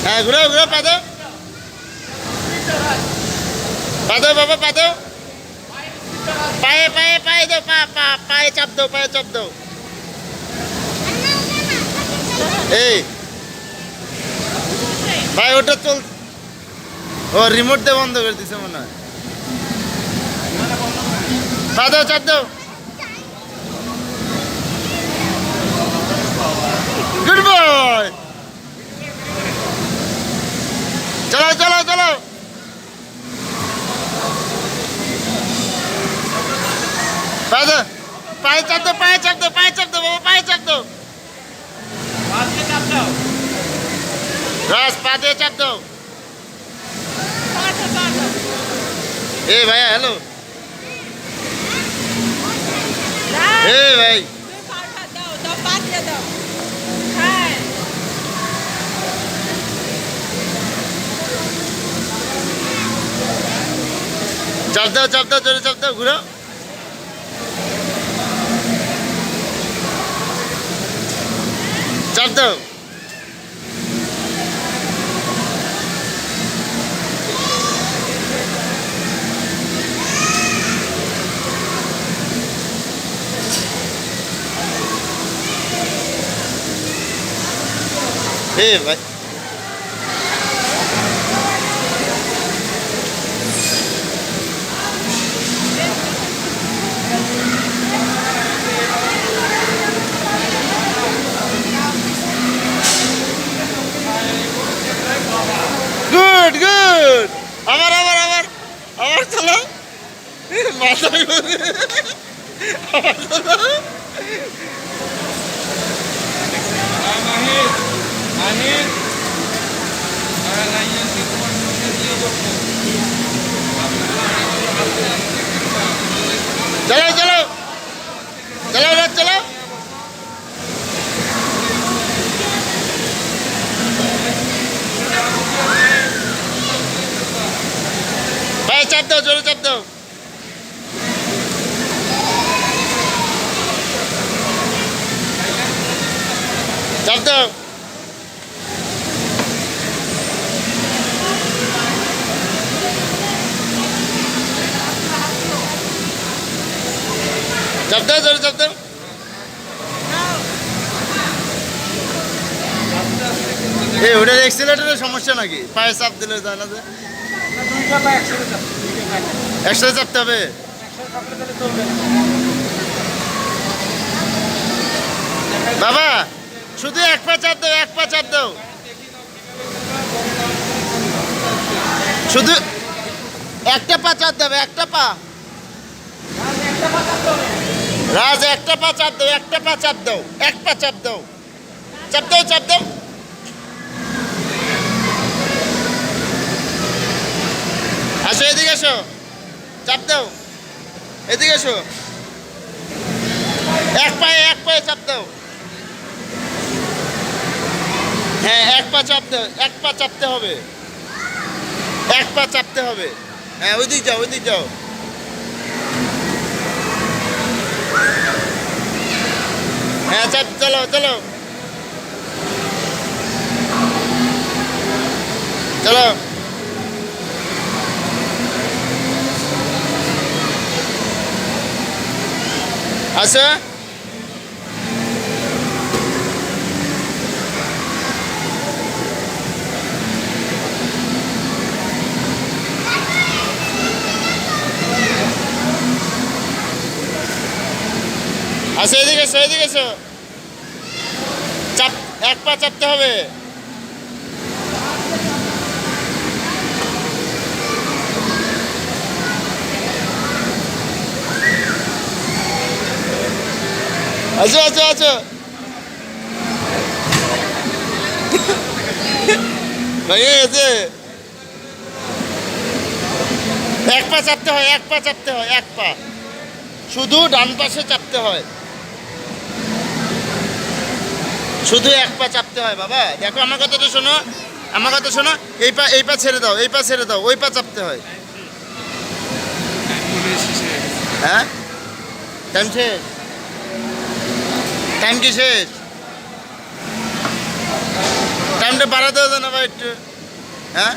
হ্যাঁ ঘুরো ঘুরো, পা দাও, পা দাও বাবা, পা দাও, পায়ে পায়ে পায়ে দাও, পা পা পায়ে চাপ দাও, পায়ে চাপ দাও। এই ভাই ওটা চল, ও রিমোট দিয়ে বন্ধ করে দিছে মনে হয়। পা দাও, চাপ দাও। গুড বয়, চলো চলো চলো। পা দাও, পায়ে চাপ দাও, পায়ে চাপ দাও, পায়ে চাপ দাও বাবা, পায়ে চাপ দাও। রাস পা দিয়ে চাপ দাও। এ ভাইয়া হ্যালো, এ ভাই চাপ দাও, চাপ দাও, জোরে চাপ দাও, ঘুরো। চাপ দাও। এ ভাই গুড গুড, আবার আবার আবার আবার চলো, মাথা ঘুরে, আবার চলো। চলো চলো চলো রাত চলো। ভাই চাপ দাও, জোরে চাপ দাও। চাপ দাও। চাপ দাও, জোরে চাপ দাও। এই ওটার এক্সিলেটারের সমস্যা নাকি? পায়ে চাপ দিলে যায় না যে? একসাথে চাপতে হবে। বাবা শুধু এক পা চাপ দাও, এক পা চাপ দাও, শুধু একটা পা চাপ দেবে, একটা পা। রাজ একটা পা চাপ দাও, একটা পা চাপ দাও, এক পা চাপ দাও, চাপ দাও, চাপ দাও। আসো এদিকে এসো, চাপ দাও, এদিকে এসো। এক পায়ে চাপ দাও। হ্যাঁ এক পা চাপ দাও, এক পা চাপতে হবে, এক পা চাপতে হবে। হ্যাঁ ওই দিক যাও, ওই দিক যাও। হ্যাঁ চাপ, চলো চলো চলো। আচ্ছা আচ্ছা এদিকে এসো, এদিকে এসো। চাপ, এক পা চাপতে হবে। আচ্ছা আচ্ছা আচ্ছা ভাইয়া আছে, এক পা চাপতে হয়, এক পা চাপতে হয়, এক পা শুধু ডান পাশে চাপতে হয়, শুধু এক পা চাপতে হয়। বাবা দেখো আমার কথাটা শোনো, আমার কথা শোনো। এই পা ছেড়ে দাও, এই পা ছেড়ে দাও, ওই পা চাপতে হয়। হ্যাঁ টাইম শেষ, টাইম কি শেষ? সাউন্ডে বাড়াতে হবে না ভাই একটু, হ্যাঁ